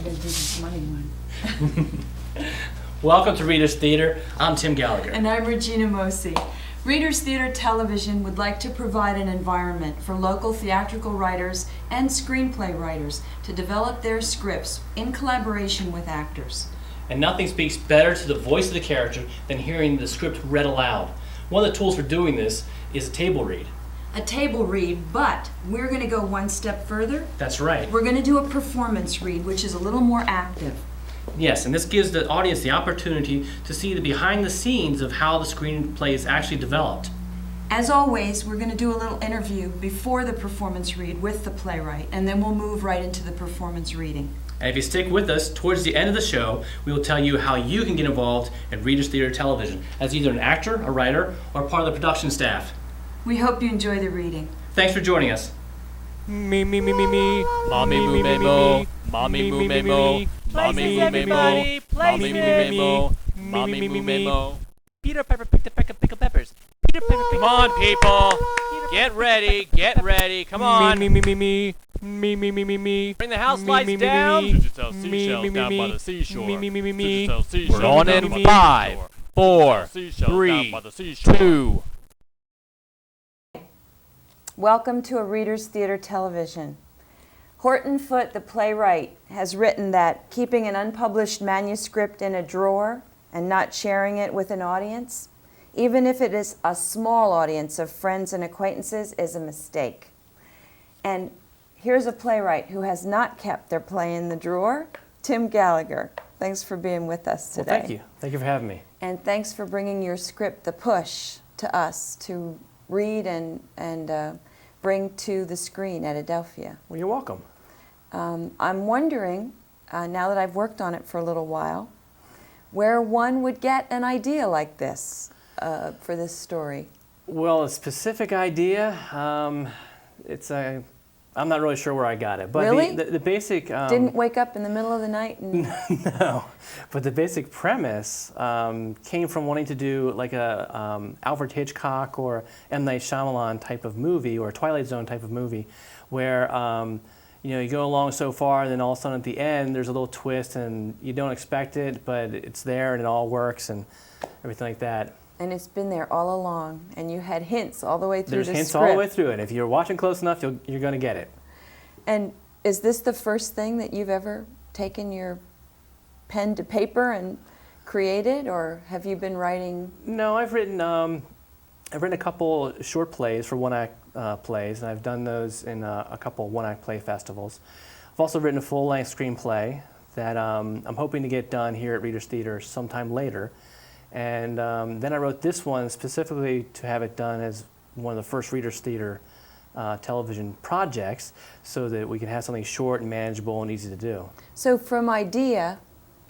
gotta do this money one. Welcome to Readers Theater. I'm Tim Gallagher. And I'm Regina Mocey. Readers Theater Television would like to provide an environment for local theatrical writers and screenplay writers to develop their scripts in collaboration with actors. And nothing speaks better to the voice of the character than hearing the script read aloud. One of the tools for doing this is a table read. A table read, but we're going to go one step further. That's right. We're going to do a performance read, which is a little more active. Yes, and this gives the audience the opportunity to see the behind the scenes of how the screenplay is actually developed. As always, we're going to do a little interview before the performance read with the playwright, and then we'll move right into the performance reading. And if you stick with us, towards the end of the show, we will tell you how you can get involved in Readers Theater Television as either an actor, a writer, or part of the production staff. We hope you enjoy the reading. Thanks for joining us. Me, mommy moo me mo, mommy moo me mo, mommy moo me mo, mommy moo me mo, mommy moo me mo. Peter Pepper picked a peck of pickled peppers. Peter Pepper picked. Come on, people, get ready, come on. Me. Bring the house lights down. Digital seashells down by the seashore. We're on in 5, 4, 3, 2. Welcome to a Readers Theater Television. Horton Foote, the playwright, has written that keeping an unpublished manuscript in a drawer and not sharing it with an audience, even if it is a small audience of friends and acquaintances, is a mistake. And here's a playwright who has not kept their play in the drawer, Tim Gallagher. Thanks for being with us today. Well, thank you. Thank you for having me. And thanks for bringing your script, The Push, to us to read and bring to the screen at Adelphia. Well, you're welcome. I'm wondering, now that I've worked on it for a little while, where one would get an idea like this for this story. Well, a specific idea, I'm not really sure where I got it. But really? The basic... Didn't wake up in the middle of the night and... No, but the basic premise came from wanting to do like a Alfred Hitchcock or M. Night Shyamalan type of movie or a Twilight Zone type of movie where you go along so far and then all of a sudden at the end there's a little twist and you don't expect it, but it's there and it all works and everything like that. And it's been there all along, and you had hints all the way through the script. There's hints all the way through it. If you're watching close enough, you're going to get it. And is this the first thing that you've ever taken your pen to paper and created, or have you been writing? No, I've written a couple short plays for one-act plays, and I've done those in a couple one-act play festivals. I've also written a full-length screenplay that I'm hoping to get done here at Readers Theater sometime later. And then I wrote this one specifically to have it done as one of the first Readers Theater television projects so that we can have something short and manageable and easy to do. So from idea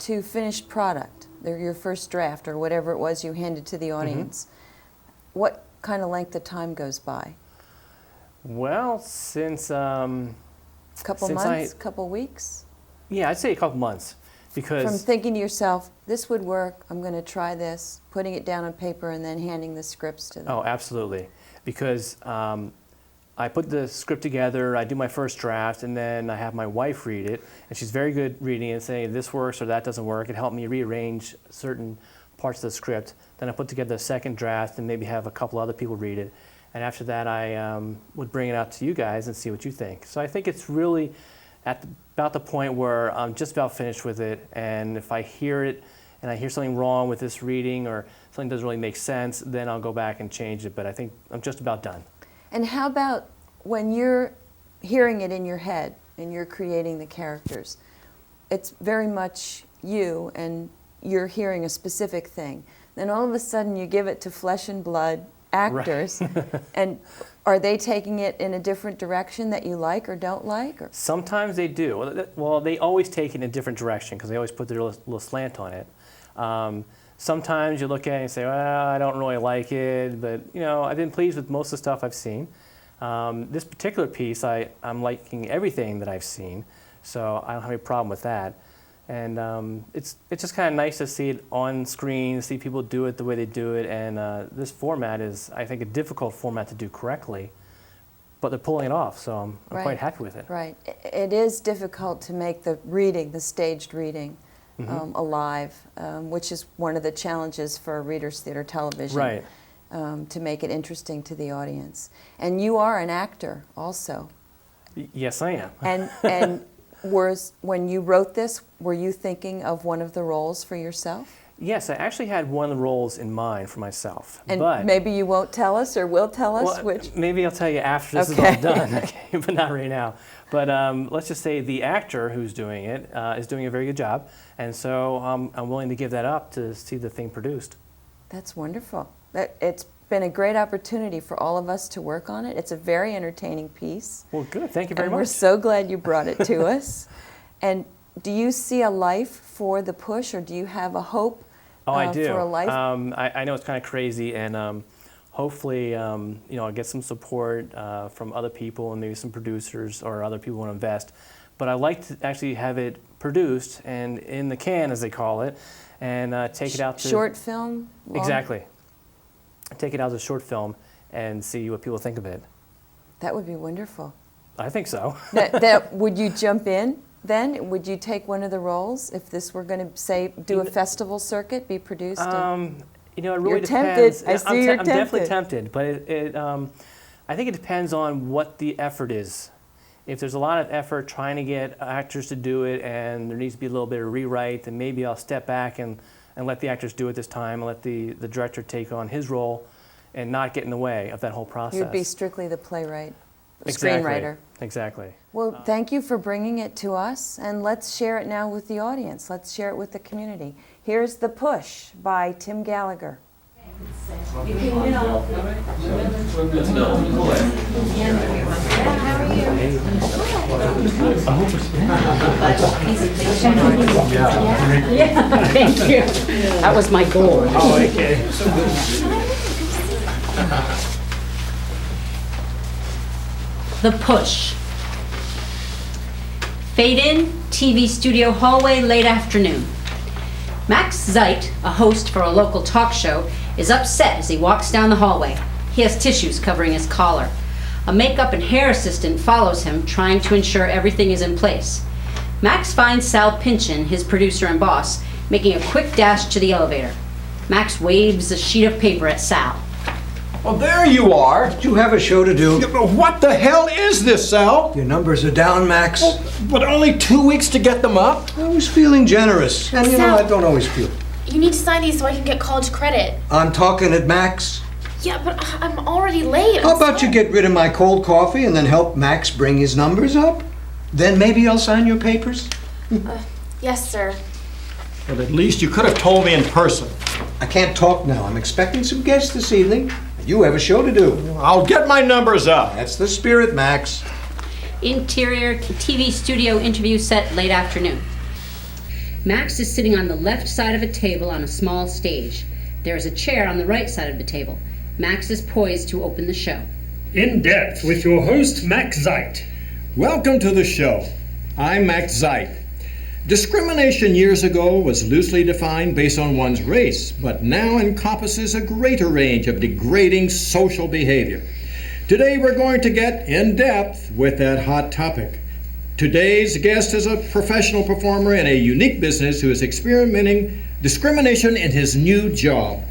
to finished product, your first draft or whatever it was you handed to the audience, what kind of length of time goes by? Well, since... couple months, couple weeks? Yeah, I'd say a couple months. Because from thinking to yourself, this would work, I'm going to try this, putting it down on paper and then handing the scripts to them. Oh, absolutely. Because I put the script together, I do my first draft, and then I have my wife read it, and she's very good reading it, saying this works or that doesn't work. It helped me rearrange certain parts of the script. Then I put together a second draft and maybe have a couple other people read it. And after that, I would bring it out to you guys and see what you think. So I think it's really about the point where I'm just about finished with it, and if I hear it and I hear something wrong with this reading or something doesn't really make sense, then I'll go back and change it, but I think I'm just about done. And how about when you're hearing it in your head and you're creating the characters? It's very much you and you're hearing a specific thing. Then all of a sudden you give it to flesh and blood actors, right. And are they taking it in a different direction that you like or don't like? Or? Sometimes they do. Well, they always take it in a different direction because they always put their little slant on it. Sometimes you look at it and say, well, I don't really like it, but I've been pleased with most of the stuff I've seen. This particular piece, I'm liking everything that I've seen, so I don't have any problem with that. And it's just kind of nice to see it on screen, see people do it the way they do it, and this format is, I think, a difficult format to do correctly. but they're pulling it off, so I'm Right. quite happy with it. Right. It is difficult to make the reading, the staged reading, alive, which is one of the challenges for Readers Theater Television. Right. To make it interesting to the audience. And you are an actor also. Yes, I am. And when you wrote this, were you thinking of one of the roles for yourself? Yes, I actually had one of the roles in mind for myself. And but maybe you won't tell us or will tell us which? Maybe I'll tell you after this Okay. is all done, okay, but not right now. But let's just say the actor who's doing it is doing a very good job, and so I'm willing to give that up to see the thing produced. That's wonderful. It's been a great opportunity for all of us to work on it. It's a very entertaining piece. Well, good. Thank you very And much. we're so glad you brought it to us. And do you see a life for The Push, or do you have a hope I do. for a life? I know it's kind of crazy, and hopefully, I'll get some support from other people and maybe some producers or other people want to invest. But I'd like to actually have it produced and in the can, as they call it, and take it out to... Short film? Long? Exactly. Take it out as a short film and see what people think of it. That would be wonderful. I think so. Would you jump in then? Would you take one of the roles if this were going to, say, do a festival circuit, be produced? It really You're depends. tempted. I see you're I'm definitely tempted. tempted, but I think it depends on what the effort is. If there's a lot of effort trying to get actors to do it and there needs to be a little bit of rewrite, then maybe I'll step back and let the actors do it this time and let the director take on his role and not get in the way of that whole process. You'd be strictly the playwright, Exactly. screenwriter. Exactly. Well, thank you for bringing it to us, and let's share it now with the audience. Let's share it with the community. Here's The Push by Tim Gallagher. Thank you. That was my goal. Oh, okay. The Push. Fade in, TV studio hallway, late afternoon. Max Zeit, a host for a local talk show, is upset as he walks down the hallway. He has tissues covering his collar. A makeup and hair assistant follows him, trying to ensure everything is in place. Max finds Sal Pinchin, his producer and boss, making a quick dash to the elevator. Max waves a sheet of paper at Sal. Well, there you are. You have a show to do. What the hell is this, Sal? Your numbers are down, Max. But only 2 weeks to get them up? I was feeling generous. And you know, Sal. I don't always feel. You need to sign these so I can get college credit. I'm talking at Max. Yeah, but I'm already late. How about you get rid of my cold coffee and then help Max bring his numbers up? Then maybe I'll sign your papers. Yes, sir. But at least you could have told me in person. I can't talk now. I'm expecting some guests this evening. You have a show to do. I'll get my numbers up. That's the spirit, Max. Interior TV studio interview set late afternoon. Max is sitting on the left side of a table on a small stage. There is a chair on the right side of the table. Max is poised to open the show. In Depth with your host, Max Zeit. Welcome to the show. I'm Max Zeit. Discrimination years ago was loosely defined based on one's race, but now encompasses a greater range of degrading social behavior. Today we're going to get in depth with that hot topic. Today's guest is a professional performer in a unique business who is experimenting discrimination in his new job.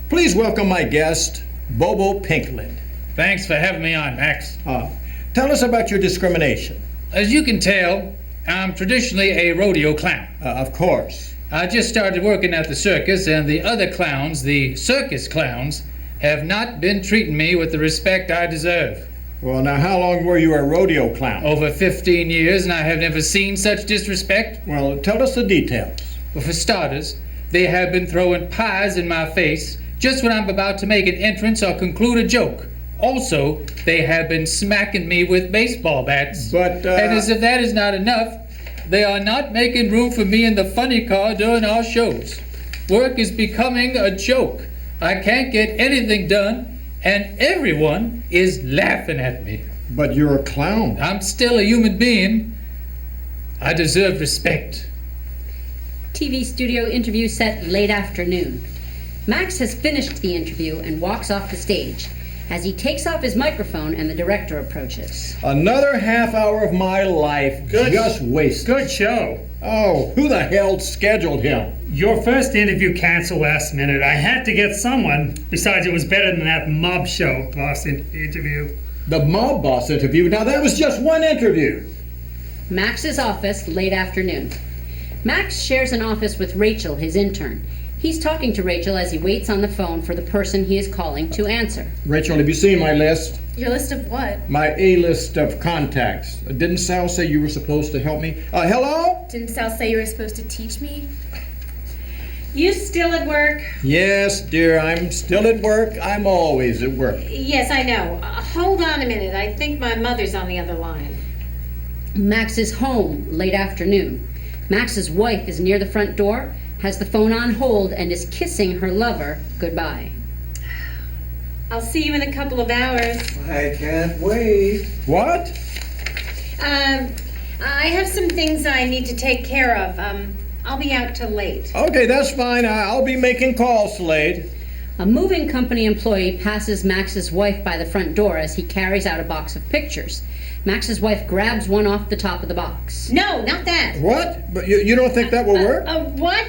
Please welcome my guest, Bobo Pinkland. Thanks for having me on, Max. Tell us about your discrimination. As you can tell, I'm traditionally a rodeo clown. Of course. I just started working at the circus, and the other clowns, the circus clowns, have not been treating me with the respect I deserve. Well, now, how long were you a rodeo clown? Over 15 years, and I have never seen such disrespect. Well, tell us the details. Well, for starters, they have been throwing pies in my face just when I'm about to make an entrance or conclude a joke. Also, they have been smacking me with baseball bats. But, And as if that is not enough, they are not making room for me in the funny car during our shows. Work is becoming a joke. I can't get anything done, and everyone is laughing at me. But you're a clown. I'm still a human being. I deserve respect. TV studio interview set late afternoon. Max has finished the interview and walks off the stage. as he takes off his microphone and the director approaches. Another half hour of my life just wasted. Good show. Oh, who the hell scheduled him? Your first interview canceled last minute. I had to get someone. Besides, it was better than that mob show boss interview. The mob boss interview? Now that was just one interview. Max's office, late afternoon. Max shares an office with Rachel, his intern. He's talking to Rachel as he waits on the phone for the person he is calling to answer. Rachel, have you seen my list? Your list of what? My A-list of contacts. Didn't Sal say you were supposed to help me? Hello? Didn't Sal say you were supposed to teach me? You still at work? Yes, dear, I'm still at work. I'm always at work. Yes, I know. Hold on a minute. I think my mother's on the other line. Max is home, late afternoon. Max's wife is near the front door, has the phone on hold, and is kissing her lover goodbye. I'll see you in a couple of hours. I can't wait. What? I have some things I need to take care of. I'll be out till late. Okay, that's fine. I'll be making calls, Slade. A moving company employee passes Max's wife by the front door as he carries out a box of pictures. Max's wife grabs one off the top of the box. No, not that. What? But you don't think that will work? What?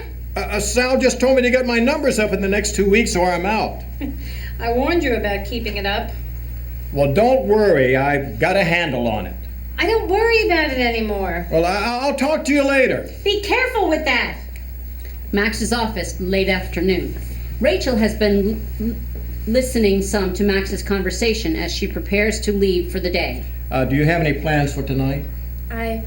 Sal just told me to get my numbers up in the next 2 weeks or I'm out. I warned you about keeping it up. Well, don't worry. I've got a handle on it. I don't worry about it anymore. Well, I'll talk to you later. Be careful with that. Max's office, late afternoon. Rachel has been listening some to Max's conversation as she prepares to leave for the day. Do you have any plans for tonight? I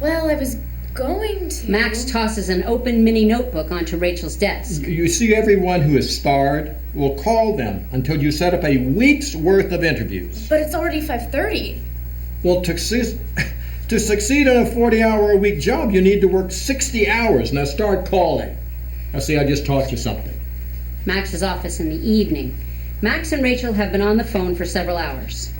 was going to. Max tosses an open mini notebook onto Rachel's desk. You see, everyone who is starred will call them until you set up a week's worth of interviews. But it's already 5:30. Well, to succeed in a 40-hour-a-week job, you need to work 60 hours. Now start calling. Now see, I just taught you something. Max's office in the evening. Max and Rachel have been on the phone for several hours.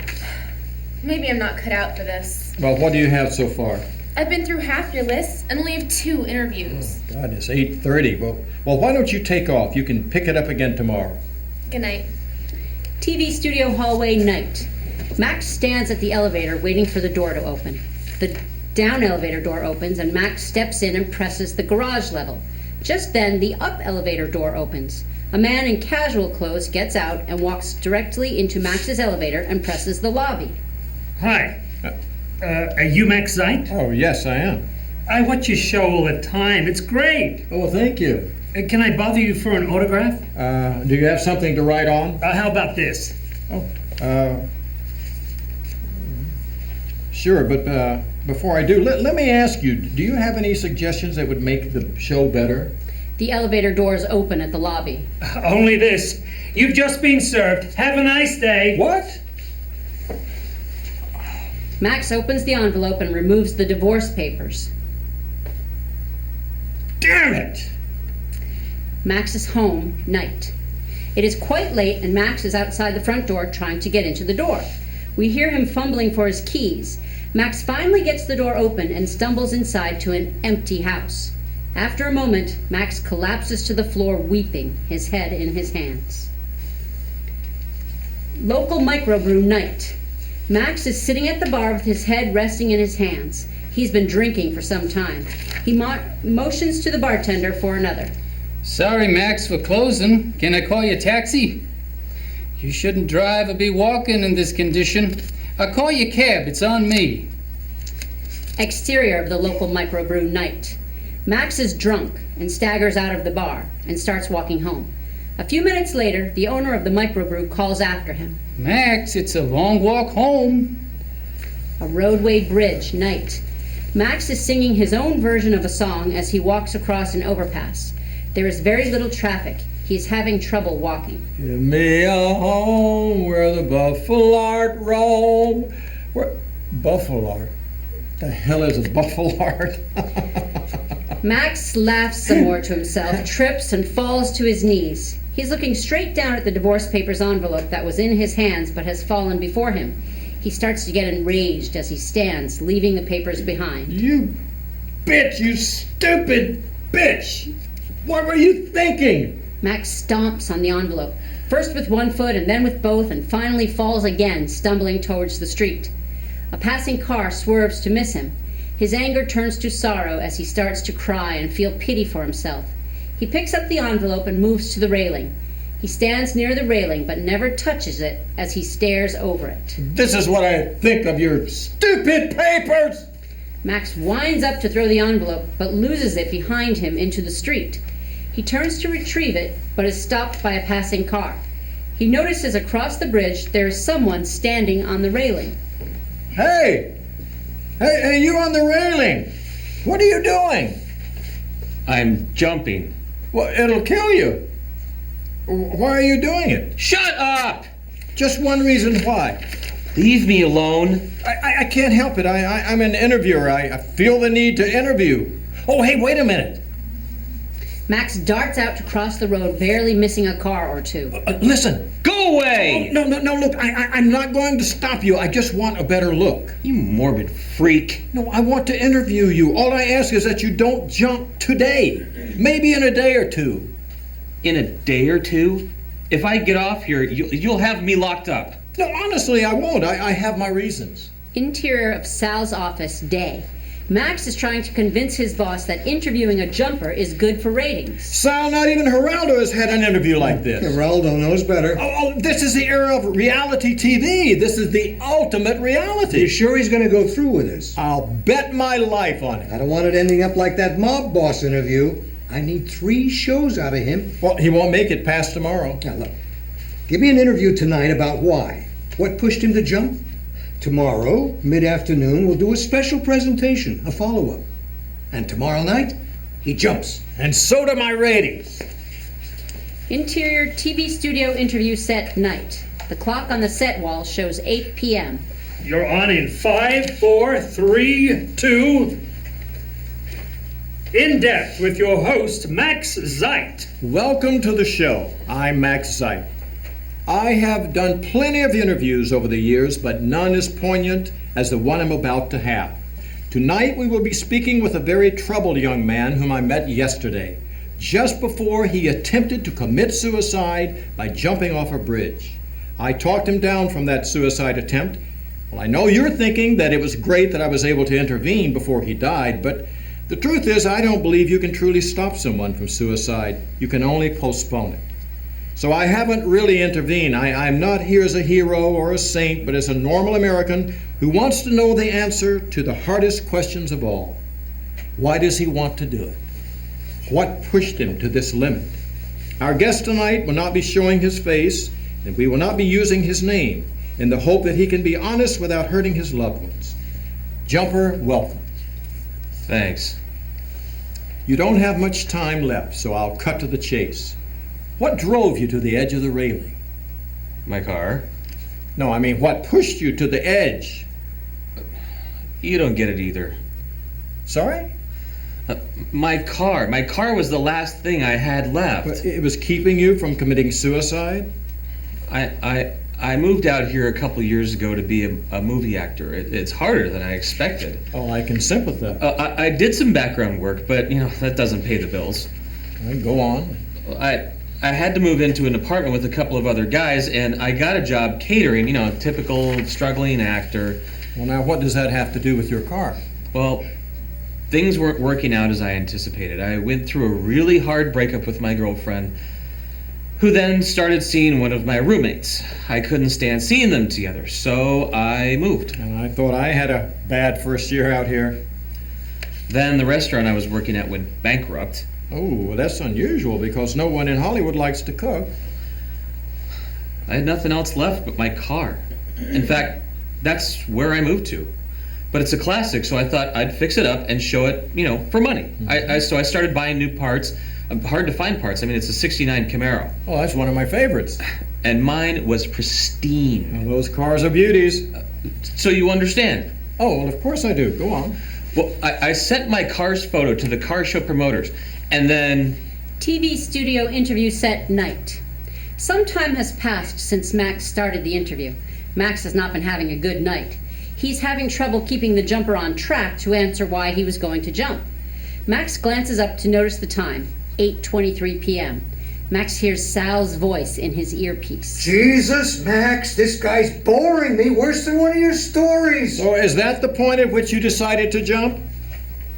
Maybe I'm not cut out for this. Well, what do you have so far? I've been through half your list and only have 2 interviews. Oh, God, it's 8:30. Well, why don't you take off? You can pick it up again tomorrow. Good night. TV studio hallway night. Max stands at the elevator waiting for the door to open. The down elevator door opens and Max steps in and presses the garage level. Just then, the up elevator door opens. A man in casual clothes gets out and walks directly into Max's elevator and presses the lobby. Hi. Are you Max Zeit? Oh, yes, I am. I watch your show all the time. It's great. Oh, well, thank you. Can I bother you for an autograph? Do you have something to write on? How about this? Sure, but before I do, let me ask you, do you have any suggestions that would make the show better? The elevator doors open at the lobby. Only this. You've just been served. Have a nice day. What? Max opens the envelope and removes the divorce papers. Damn it! Max is home, night. It is quite late and Max is outside the front door trying to get into the door. We hear him fumbling for his keys. Max finally gets the door open and stumbles inside to an empty house. After a moment, Max collapses to the floor weeping, his head in his hands. Local microbrew night. Max is sitting at the bar with his head resting in his hands. He's been drinking for some time. He motions to the bartender for another. Sorry, Max, for closing. Can I call you a taxi? You shouldn't drive or be walking in this condition. I'll call you a cab. It's on me. Exterior of the local microbrew night. Max is drunk and staggers out of the bar and starts walking home. A few minutes later, the owner of the microbrew calls after him. Max, it's a long walk home. A roadway bridge night. Max is singing his own version of a song as he walks across an overpass. There is very little traffic. He's having trouble walking. Give me a home where the buffalo roam. Where? Buffalo? The hell is a buffalo? Max laughs some more to himself, trips and falls to his knees. He's looking straight down at the divorce papers envelope that was in his hands but has fallen before him. He starts to get enraged as he stands, leaving the papers behind. You bitch, you stupid bitch! What were you thinking? Max stomps on the envelope, first with one foot and then with both, and finally falls again, stumbling towards the street. A passing car swerves to miss him. His anger turns to sorrow as he starts to cry and feel pity for himself. He picks up the envelope and moves to the railing. He stands near the railing but never touches it as he stares over it. This is what I think of your stupid papers! Max winds up to throw the envelope but loses it behind him into the street. He turns to retrieve it but is stopped by a passing car. He notices across the bridge there is someone standing on the railing. Hey! Hey, you on the railing! What are you doing? I'm jumping. Well, it'll kill you. Why are you doing it? Shut up! Just one reason why. Leave me alone. I can't help it. I'm an interviewer. I feel the need to interview. Oh, hey, wait a minute. Max darts out to cross the road, barely missing a car or two. Listen. Go away! Oh, no, look, I'm not going to stop you. I just want a better look. You morbid freak. No, I want to interview you. All I ask is that you don't jump today. Maybe in a day or two. In a day or two? If I get off here, you'll have me locked up. No, honestly, I won't. I have my reasons. Interior of Sal's office, day. Max is trying to convince his boss that interviewing a jumper is good for ratings. Sal, not even Geraldo has had an interview like this. Geraldo knows better. Oh, this is the era of reality TV. This is the ultimate reality. You sure he's going to go through with this? I'll bet my life on it. I don't want it ending up like that mob boss interview. I need 3 shows out of him. Well, he won't make it past tomorrow. Now, look. Give me an interview tonight about why. What pushed him to jump? Tomorrow, mid-afternoon, we'll do a special presentation, a follow-up. And tomorrow night, he jumps. And so do my ratings. Interior TV studio interview set, night. The clock on the set wall shows 8 p.m. You're on in 5, 4, 3, 2. In Depth with your host, Max Zeit. Welcome to the show. I'm Max Zeit. I have done plenty of interviews over the years, but none as poignant as the one I'm about to have. Tonight we will be speaking with a very troubled young man whom I met yesterday, just before he attempted to commit suicide by jumping off a bridge. I talked him down from that suicide attempt. Well, I know you're thinking that it was great that I was able to intervene before he died, but the truth is I don't believe you can truly stop someone from suicide. You can only postpone it. So I haven't really intervened. I'm not here as a hero or a saint, but as a normal American who wants to know the answer to the hardest questions of all. Why does he want to do it? What pushed him to this limit? Our guest tonight will not be showing his face, and we will not be using his name, in the hope that he can be honest without hurting his loved ones. Jumper, welcome. Thanks. You don't have much time left, so I'll cut to the chase. What drove you to the edge of the railing? My car. No, I mean, what pushed you to the edge? You don't get it either. Sorry? My car. My car was the last thing I had left. But it was keeping you from committing suicide? I moved out here a couple years ago to be a movie actor. It's harder than I expected. Oh, I can sympathize. I did some background work, but, that doesn't pay the bills. Go on. I had to move into an apartment with a couple of other guys, and I got a job catering, typical struggling actor. Well, now, what does that have to do with your car? Well, things weren't working out as I anticipated. I went through a really hard breakup with my girlfriend, who then started seeing one of my roommates. I couldn't stand seeing them together, so I moved. And I thought I had a bad first year out here. Then the restaurant I was working at went bankrupt. Oh, well, that's unusual because no one in Hollywood likes to cook. I had nothing else left but my car. In fact, that's where I moved to. But it's a classic, so I thought I'd fix it up and show it, for money. Mm-hmm. So I started buying new parts, hard to find parts. I mean, it's a '69 Camaro. Oh, that's one of my favorites. And mine was pristine. Well, those cars are beauties. So you understand? Oh, well, of course I do. Go on. Well, I sent my car's photo to the car show promoters, and then... TV studio interview set, night. Some time has passed since Max started the interview. Max has not been having a good night. He's having trouble keeping the jumper on track to answer why he was going to jump. Max glances up to notice the time, 8:23 p.m. Max hears Sal's voice in his earpiece. Jesus, Max, this guy's boring me worse than one of your stories. So is that the point at which you decided to jump?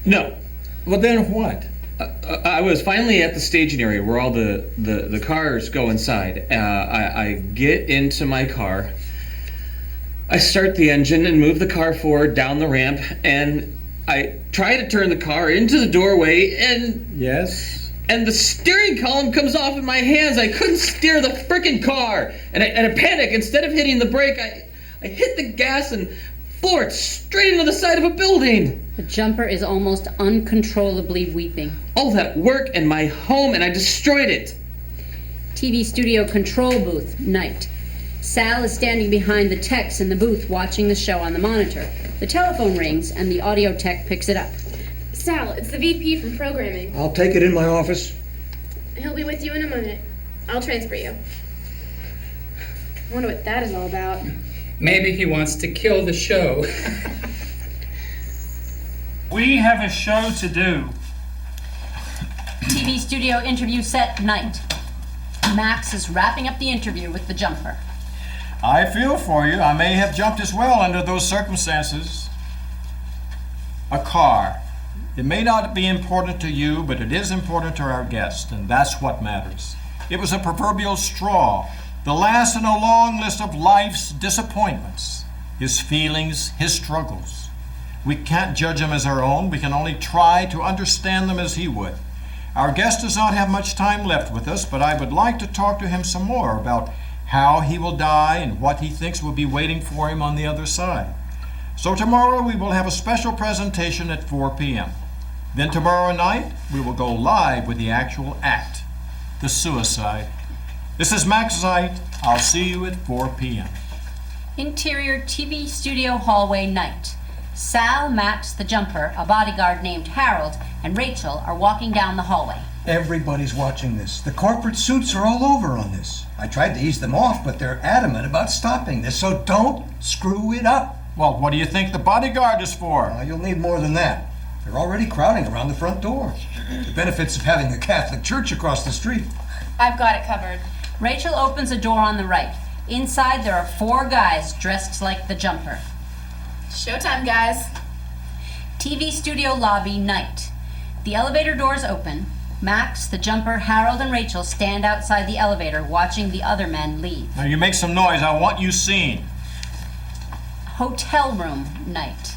No. Well, then what? I was finally at the staging area where all the cars go inside. I get into my car. I start the engine and move the car forward down the ramp, and I try to turn the car into the doorway, and... Yes? And the steering column comes off in my hands. I couldn't steer the frickin' car. And I panic. Instead of hitting the brake, I hit the gas and floored straight into the side of a building. The jumper is almost uncontrollably weeping. All that work and my home, and I destroyed it. TV studio control booth, night. Sal is standing behind the techs in the booth watching the show on the monitor. The telephone rings and the audio tech picks it up. Sal, it's the VP from programming. I'll take it in my office. He'll be with you in a minute. I'll transfer you. I wonder what that is all about. Maybe he wants to kill the show. We have a show to do. TV studio interview set, night. Max is wrapping up the interview with the jumper. I feel for you. I may have jumped as well under those circumstances. A car. It may not be important to you, but it is important to our guest, and that's what matters. It was a proverbial straw, the last in a long list of life's disappointments, his feelings, his struggles. We can't judge them as our own. We can only try to understand them as he would. Our guest does not have much time left with us, but I would like to talk to him some more about how he will die and what he thinks will be waiting for him on the other side. So tomorrow we will have a special presentation at 4 p.m. Then tomorrow night, we will go live with the actual act, the suicide. This is Max Zeit. I'll see you at 4 p.m. Interior TV studio hallway, night. Sal, Max, the jumper, a bodyguard named Harold, and Rachel are walking down the hallway. Everybody's watching this. The corporate suits are all over on this. I tried to ease them off, but they're adamant about stopping this, so don't screw it up. Well, what do you think the bodyguard is for? You'll need more than that. They're already crowding around the front door. The benefits of having a Catholic church across the street. I've got it covered. Rachel opens a door on the right. Inside there are 4 guys dressed like the jumper. Showtime, guys. TV studio lobby, night. The elevator doors open. Max, the jumper, Harold, and Rachel stand outside the elevator watching the other men leave. Now you make some noise. I want you seen. Hotel room, night.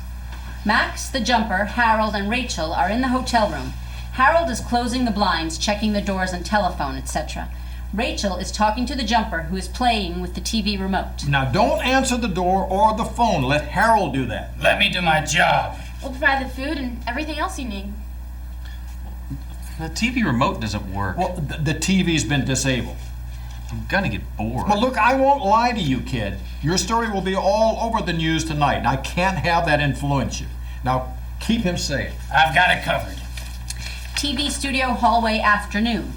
Max, the jumper, Harold, and Rachel are in the hotel room. Harold is closing the blinds, checking the doors and telephone, etc. Rachel is talking to the jumper, who is playing with the TV remote. Now don't answer the door or the phone. Let Harold do that. Let me do my job. We'll provide the food and everything else you need. The TV remote doesn't work. Well, the TV's been disabled. I'm gonna get bored. Well, look, I won't lie to you, kid. Your story will be all over the news tonight, and I can't have that influence you. Now, keep him safe. I've got it covered. TV studio hallway, afternoon.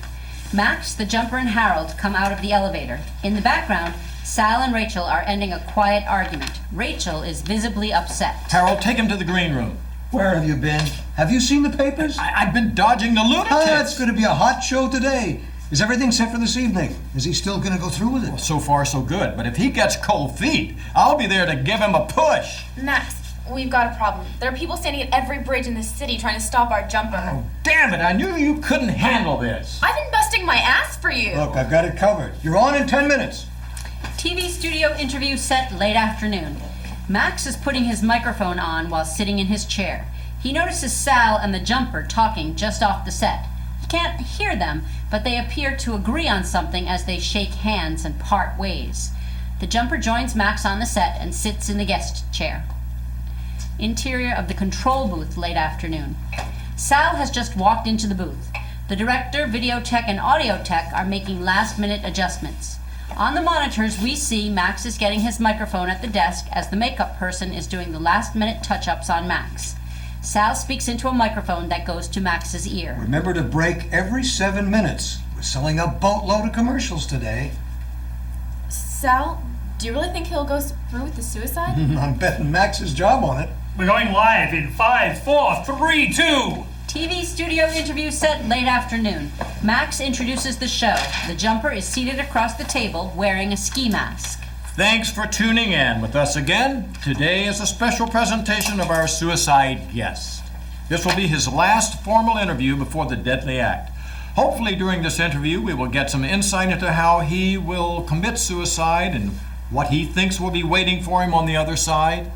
Max, the jumper, and Harold come out of the elevator. In the background, Sal and Rachel are ending a quiet argument. Rachel is visibly upset. Harold, take him to the green room. Where have you been? Have you seen the papers? I've been dodging the lunatics. It's going to be a hot show today. Is everything set for this evening? Is he still going to go through with it? Well, so far, so good. But if he gets cold feet, I'll be there to give him a push. Max, we've got a problem. There are people standing at every bridge in this city trying to stop our jumper. Oh, damn it. I knew you couldn't handle this. I've been busting my ass for you. Look, I've got it covered. You're on in 10 minutes. TV studio interview set, late afternoon. Max is putting his microphone on while sitting in his chair. He notices Sal and the jumper talking just off the set. He can't hear them, but they appear to agree on something as they shake hands and part ways. The jumper joins Max on the set and sits in the guest chair. Interior of the control booth, late afternoon. Sal has just walked into the booth. The director, video tech, and audio tech are making last-minute adjustments. On the monitors, we see Max is getting his microphone at the desk as the makeup person is doing the last-minute touch-ups on Max. Sal speaks into a microphone that goes to Max's ear. Remember to break every 7 minutes. We're selling a boatload of commercials today. Sal, do you really think he'll go through with the suicide? I'm betting Max's job on it. We're going live in 5, 4, 3, 2. TV studio interview set late afternoon. Max introduces the show. The jumper is seated across the table wearing a ski mask. Thanks for tuning in with us again. Today is a special presentation of our suicide guest. This will be his last formal interview before the deadly act. Hopefully during this interview we will get some insight into how he will commit suicide and what he thinks will be waiting for him on the other side.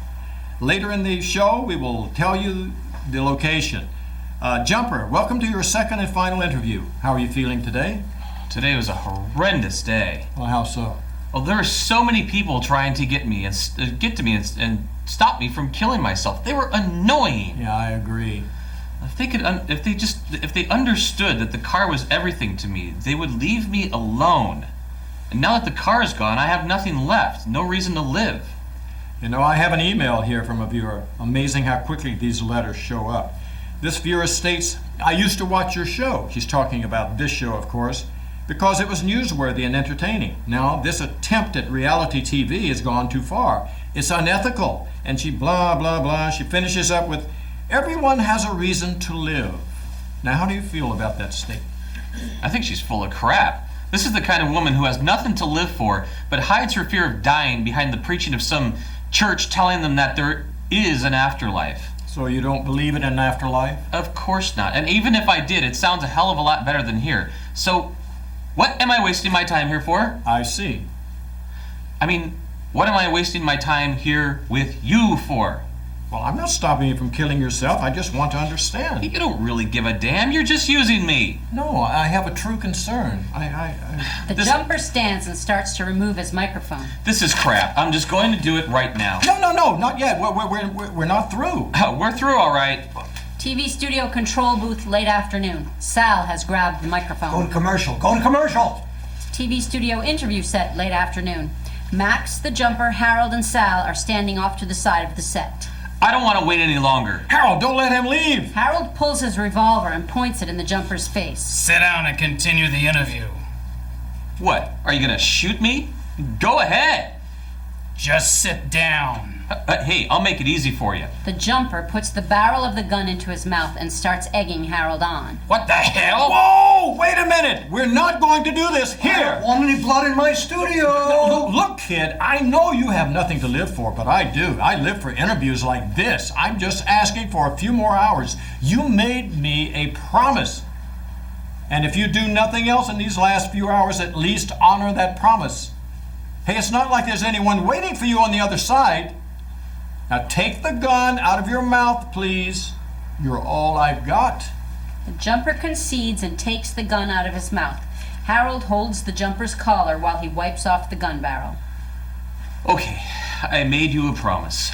Later in the show we will tell you the location. Jumper, welcome to your second and final interview. How are you feeling today? Today was a horrendous day. Well, how so? Well, there are so many people trying to get me and and stop me from killing myself. They were annoying. Yeah, I agree. If they understood that the car was everything to me, they would leave me alone. And now that the car is gone, I have nothing left. No reason to live. You know, I have an email here from a viewer. Amazing how quickly these letters show up. This viewer states, I used to watch your show. She's talking about this show, of course, because it was newsworthy and entertaining. Now, this attempt at reality TV has gone too far. It's unethical. And she blah, blah, blah. She finishes up with, everyone has a reason to live. Now, how do you feel about that statement? I think she's full of crap. This is the kind of woman who has nothing to live for, but hides her fear of dying behind the preaching of some church telling them that there is an afterlife. So you don't believe in an afterlife? Of course not. And even if I did, it sounds a hell of a lot better than here. So, what am I wasting my time here for? I see. I mean, what am I wasting my time here with you for? Well, I'm not stopping you from killing yourself. I just want to understand. You don't really give a damn. You're just using me. No, I have a true concern. The jumper stands and starts to remove his microphone. This is crap. I'm just going to do it right now. No, not yet. We're not through. Oh, we're through, all right. TV studio control booth late afternoon. Sal has grabbed the microphone. Going commercial. TV studio interview set late afternoon. Max, the jumper, Harold, and Sal are standing off to the side of the set. I don't want to wait any longer. Harold, don't let him leave. Harold pulls his revolver and points it in the jumper's face. Sit down and continue the interview. What? Are you going to shoot me? Go ahead. Just sit down. Hey, I'll make it easy for you. The jumper puts the barrel of the gun into his mouth and starts egging Harold on. What the hell? Whoa! Wait a minute! We're not going to do this here! I don't want any blood in my studio! No, look, kid, I know you have nothing to live for, but I do. I live for interviews like this. I'm just asking for a few more hours. You made me a promise. And if you do nothing else in these last few hours, at least honor that promise. Hey, it's not like there's anyone waiting for you on the other side. Now take the gun out of your mouth, please. You're all I've got. The jumper concedes and takes the gun out of his mouth. Harold holds the jumper's collar while he wipes off the gun barrel. Okay, I made you a promise.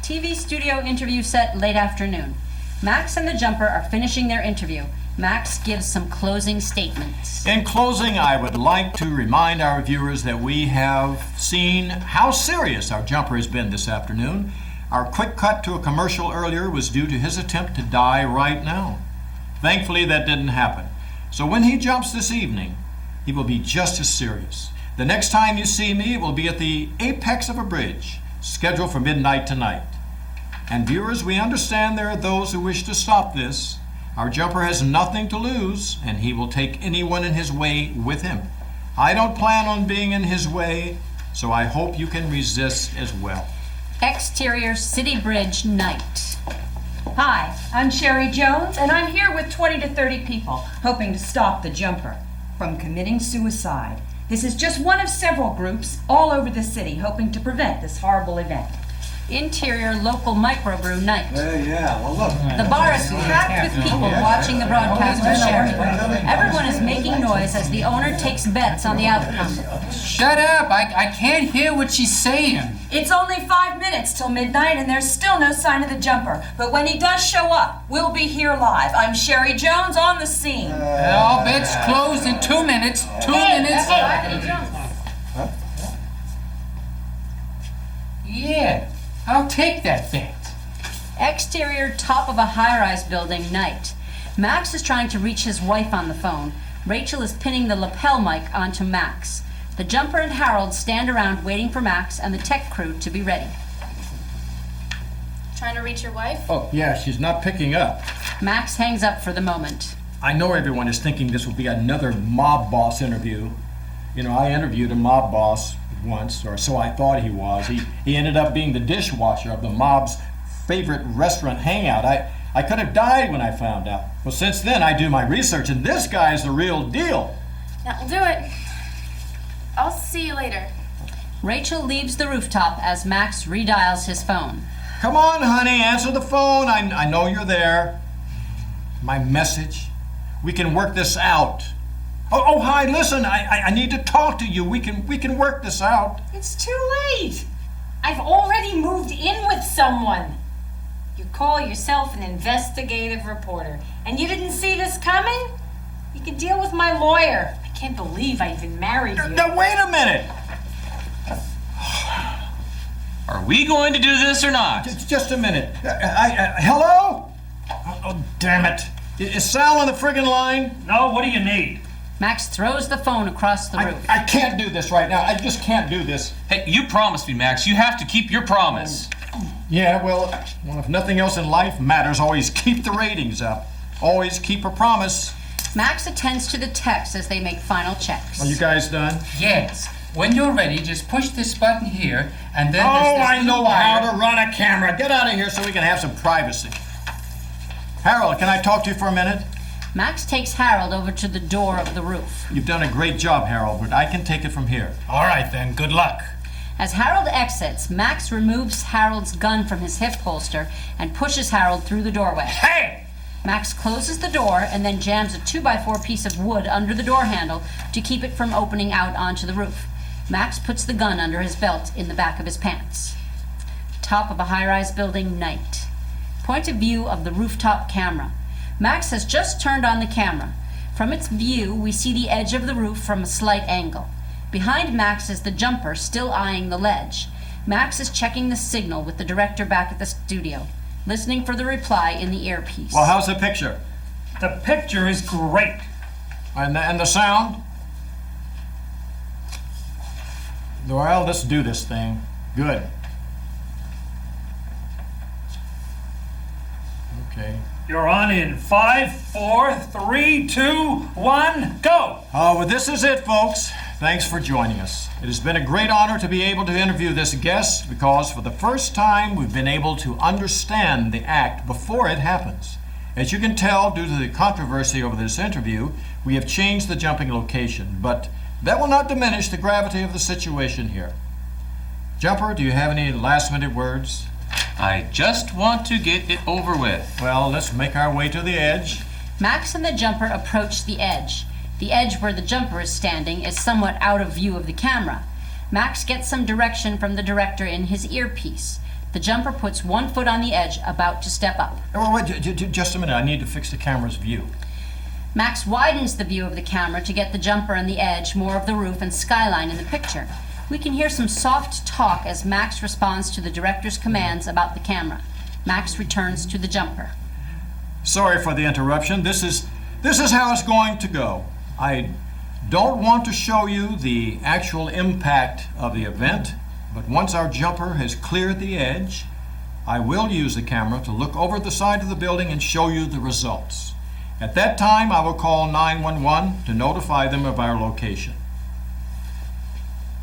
TV studio interview set late afternoon. Max and the jumper are finishing their interview. Max gives some closing statements. In closing, I would like to remind our viewers that we have seen how serious our jumper has been this afternoon. Our quick cut to a commercial earlier was due to his attempt to die right now. Thankfully, that didn't happen. So when he jumps this evening, he will be just as serious. The next time you see me, it will be at the apex of a bridge, scheduled for midnight tonight. And viewers, we understand there are those who wish to stop this. Our jumper has nothing to lose, and he will take anyone in his way with him. I don't plan on being in his way, so I hope you can resist as well. Exterior City Bridge night. Hi, I'm Sherry Jones, and I'm here with 20 to 30 people, hoping to stop the jumper from committing suicide. This is just one of several groups all over the city hoping to prevent this horrible event. Interior local microbrew night. Yeah, well look. The bar is packed with people watching the broadcaster share. Everyone is making noise as the owner takes bets on the outcome. Shut up! I can't hear what she's saying. It's only 5 minutes till midnight, and there's still no sign of the jumper. But when he does show up, we'll be here live. I'm Sherry Jones on the scene. All bets closed in 2 minutes. 2 minutes. Yeah, I'll take that bet. Exterior top of a high-rise building night. Max is trying to reach his wife on the phone. Rachel is pinning the lapel mic onto Max. The jumper and Harold stand around waiting for Max and the tech crew to be ready. Trying to reach your wife? Oh, yeah, she's not picking up. Max hangs up for the moment. I know everyone is thinking this will be another mob boss interview. You know, I interviewed a mob boss once, or so I thought he was. He ended up being the dishwasher of the mob's favorite restaurant hangout. I could have died when I found out. Well, since then, I do my research, and this guy's the real deal. That'll do it. I'll see you later. Rachel leaves the rooftop as Max redials his phone. Come on, honey, answer the phone. I know you're there. My message. We can work this out. Oh, hi, listen, I need to talk to you. We can work this out. It's too late. I've already moved in with someone. You call yourself an investigative reporter, and you didn't see this coming? You can deal with my lawyer. I can't believe I even married you. Now, wait a minute. Are we going to do this or not? Just a minute. Hello? Oh, damn it. Is Sal on the friggin' line? No, what do you need? Max throws the phone across the roof. I can't do this right now. I just can't do this. Hey, you promised me, Max. You have to keep your promise. Yeah, well, if nothing else in life matters, always keep the ratings up. Always keep a promise. Max attends to the text as they make final checks. Are you guys done? Yes. When you're ready, just push this button here, and then there's this I know little how wire. to run a camera. Get out of here so we can have some privacy. Harold, can I talk to you for a minute? Max takes Harold over to the door of the roof. You've done a great job, Harold, but I can take it from here. All right, then. Good luck. As Harold exits, Max removes Harold's gun from his hip holster and pushes Harold through the doorway. Hey! Max closes the door and then jams a 2x4 piece of wood under the door handle to keep it from opening out onto the roof. Max puts the gun under his belt in the back of his pants. Top of a high-rise building, night. Point of view of the rooftop camera. Max has just turned on the camera. From its view, we see the edge of the roof from a slight angle. Behind Max is the jumper, still eyeing the ledge. Max is checking the signal with the director back at the studio, listening for the reply in the earpiece. Well, how's the picture? The picture is great. And the sound? Well, let's do this thing. Good. Okay. You're on in 5, 4, 3, 2, 1, go! Oh, well, this is it, folks. Thanks for joining us. It has been a great honor to be able to interview this guest because for the first time we've been able to understand the act before it happens. As you can tell, due to the controversy over this interview, we have changed the jumping location, but that will not diminish the gravity of the situation here. Jumper, do you have any last-minute words? I just want to get it over with. Well, let's make our way to the edge. Max and the jumper approach the edge. The edge where the jumper is standing is somewhat out of view of the camera. Max gets some direction from the director in his earpiece. The jumper puts one foot on the edge, about to step up. Oh, wait, just a minute. I need to fix the camera's view. Max widens the view of the camera to get the jumper and the edge, more of the roof and skyline in the picture. We can hear some soft talk as Max responds to the director's commands about the camera. Max returns to the jumper. Sorry for the interruption. This is how it's going to go. I don't want to show you the actual impact of the event, but once our jumper has cleared the edge, I will use the camera to look over the side of the building and show you the results. At that time, I will call 911 to notify them of our location.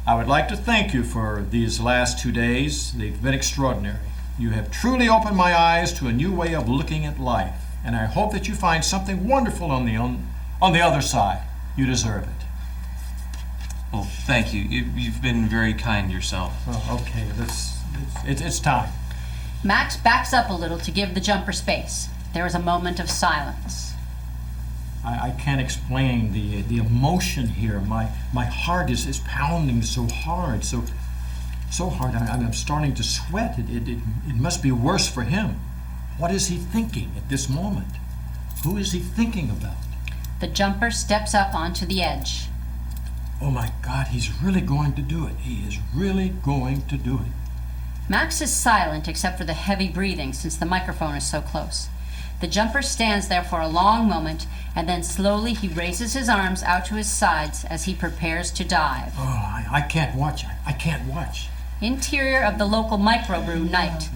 I would like to thank you for these last 2 days. They've been extraordinary. You have truly opened my eyes to a new way of looking at life, and I hope that you find something wonderful on the other side. You deserve it. Well, thank you. You've been very kind yourself. Oh, okay, it's time. Max backs up a little to give the jumper space. There is a moment of silence. I can't explain the emotion here. My heart is pounding so hard, so hard. I'm starting to sweat. It must be worse for him. What is he thinking at this moment? Who is he thinking about? The jumper steps up onto the edge. Oh my God, he's really going to do it. He is really going to do it. Max is silent except for the heavy breathing since the microphone is so close. The jumper stands there for a long moment, and then slowly he raises his arms out to his sides as he prepares to dive. Oh, I can't watch. I can't watch. Interior of the local microbrew night.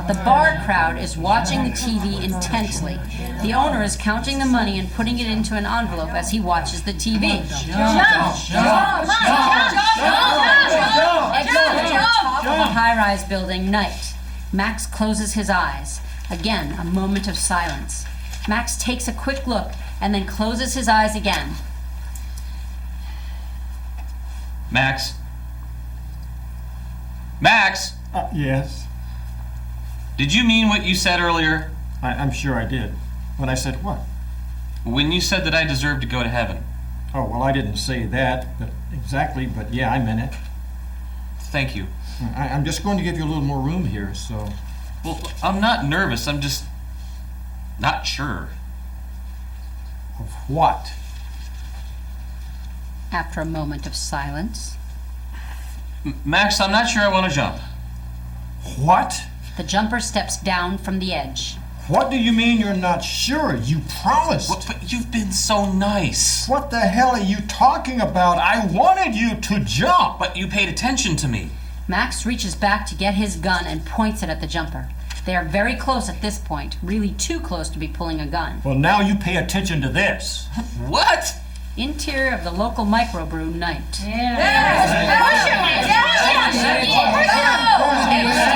The bar crowd is watching the TV intently. The owner is counting the money and putting it into an envelope as he watches the TV. Top of a high-rise building night. Max closes his eyes. Again, a moment of silence. Max takes a quick look and then closes his eyes again. Max? Max? Yes? Did you mean what you said earlier? I'm sure I did. When I said what? When you said that I deserve to go to heaven. Oh, well, I didn't say that exactly, but yeah, I meant it. Thank you. I'm just going to give you a little more room here, so... Well, I'm not nervous. I'm just not sure. Of what? After a moment of silence. Max, I'm not sure I want to jump. What? The jumper steps down from the edge. What do you mean you're not sure? You promised. But you've been so nice. What the hell are you talking about? I wanted you to jump. But you paid attention to me. Max reaches back to get his gun and points it at the jumper. They are very close at this point, really too close to be pulling a gun. Well, now you pay attention to this. What? Interior of the local microbrew night.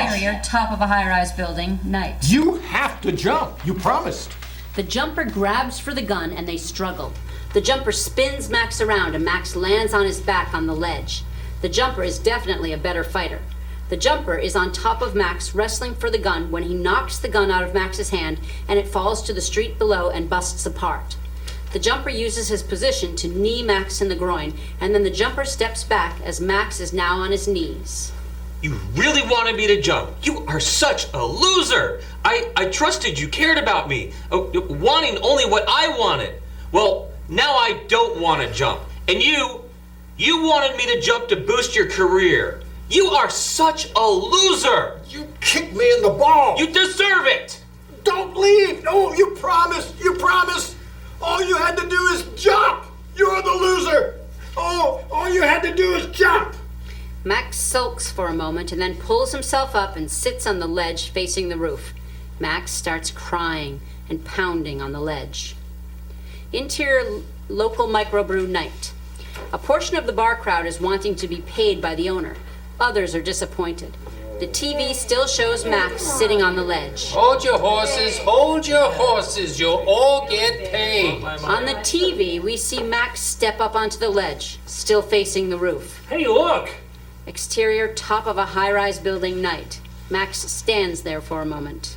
Exterior, top of a high-rise building, night. You have to jump. You promised. The jumper grabs for the gun and they struggle. The jumper spins Max around and Max lands on his back on the ledge. The jumper is definitely a better fighter. The jumper is on top of Max wrestling for the gun when he knocks the gun out of Max's hand and it falls to the street below and busts apart. The jumper uses his position to knee Max in the groin, and then the jumper steps back as Max is now on his knees. You really wanted me to jump. You are such a loser. I trusted you, cared about me, wanting only what I wanted. Well, now I don't want to jump. And you wanted me to jump to boost your career. You are such a loser. You kicked me in the ball. You deserve it. Don't leave. No, you promised. You promised. All you had to do is jump. You're the loser. All you had to do is jump. Max sulks for a moment and then pulls himself up and sits on the ledge facing the roof. Max starts crying and pounding on the ledge. Interior local microbrew night. A portion of the bar crowd is wanting to be paid by the owner. Others are disappointed. The TV still shows Max sitting on the ledge. Hold your horses, hold your horses. You'll all get paid. On the TV, we see Max step up onto the ledge, still facing the roof. Hey, look! Exterior, top of a high-rise building night. Max stands there for a moment.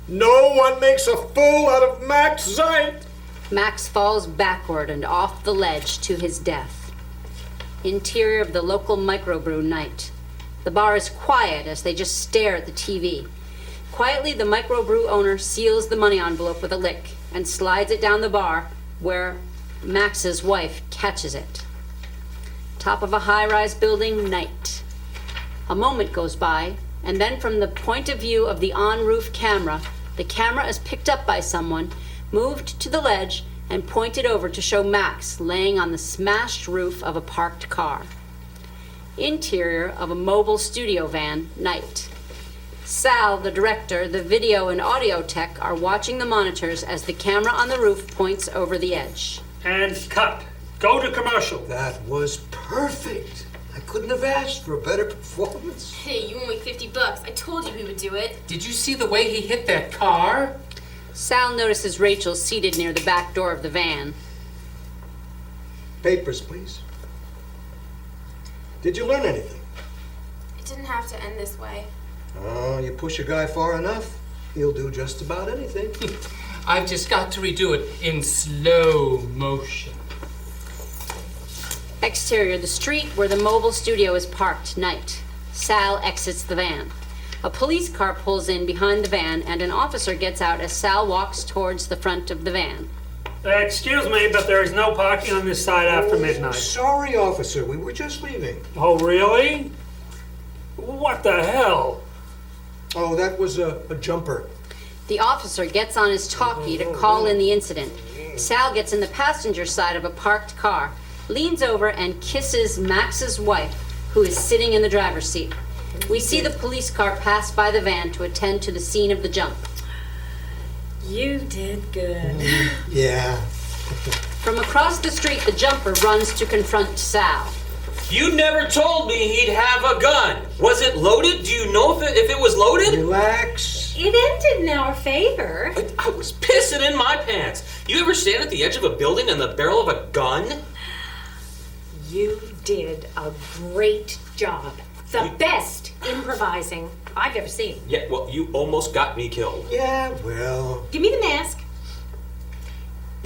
No one makes a fool out of Max Zeit. Max falls backward and off the ledge to his death. Interior of the local microbrew night. The bar is quiet as they just stare at the TV. Quietly, the microbrew owner seals the money envelope with a lick and slides it down the bar where Max's wife catches it. Top of a high-rise building, night. A moment goes by, and then from the point of view of the on-roof camera, the camera is picked up by someone, moved to the ledge, and pointed over to show Max laying on the smashed roof of a parked car. Interior of a mobile studio van, night. Sal, the director, the video and audio tech are watching the monitors as the camera on the roof points over the edge. And cut. Go to commercial. That was perfect. I couldn't have asked for a better performance. Hey, you owe me $50. I told you we would do it. Did you see the way he hit that car? Sal notices Rachel seated near the back door of the van. Papers, please. Did you learn anything? It didn't have to end this way. Oh, you push a guy far enough, he'll do just about anything. I've just got to redo it in slow motion. Exterior, the street where the mobile studio is parked, night. Sal exits the van. A police car pulls in behind the van and an officer gets out as Sal walks towards the front of the van. Excuse me, but there is no parking on this side after midnight. Sorry, officer. We were just leaving. Oh, really? What the hell? Oh, that was a jumper. The officer gets on his talkie to call in the incident. Sal gets in the passenger side of a parked car, leans over and kisses Max's wife, who is sitting in the driver's seat. We see the police car pass by the van to attend to the scene of the jump. You did good. Yeah. From across the street, the jumper runs to confront Sal. You never told me he'd have a gun. Was it loaded? Do you know if it was loaded? Relax. It ended in our favor. I was pissing in my pants. You ever stand at the edge of a building and the barrel of a gun? You did a great job. The best improvising I've ever seen. Yeah, well, you almost got me killed. Yeah, well. Give me the mask.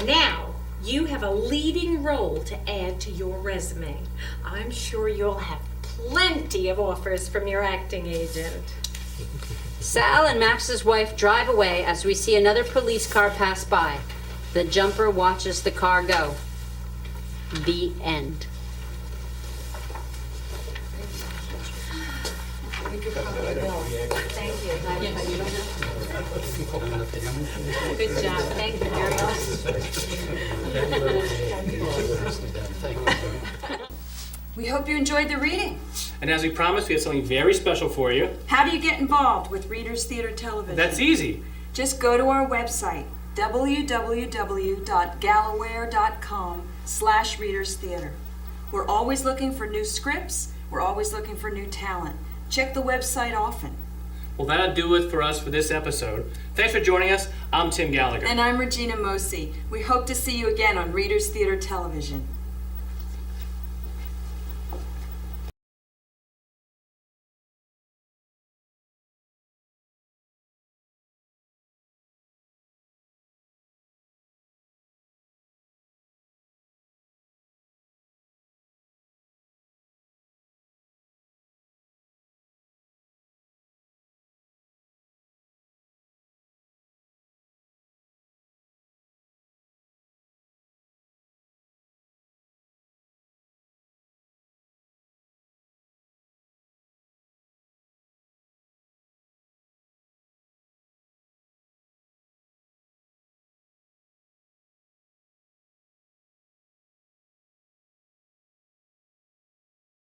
Now, you have a leading role to add to your resume. I'm sure you'll have plenty of offers from your acting agent. Sal and Max's wife drive away as we see another police car pass by. The jumper watches the car go. The end. Thank you. Good job. Thank you very much. We hope you enjoyed the reading. And as we promised, we have something very special for you. How do you get involved with Readers Theater Television? That's easy. Just go to our website, www.galloware.com/readerstheater. We're always looking for new scripts. We're always looking for new talent. Check the website often. Well, that'll do it for us for this episode. Thanks for joining us. I'm Tim Gallagher. And I'm Regina Mocey. We hope to see you again on Readers Theater Television.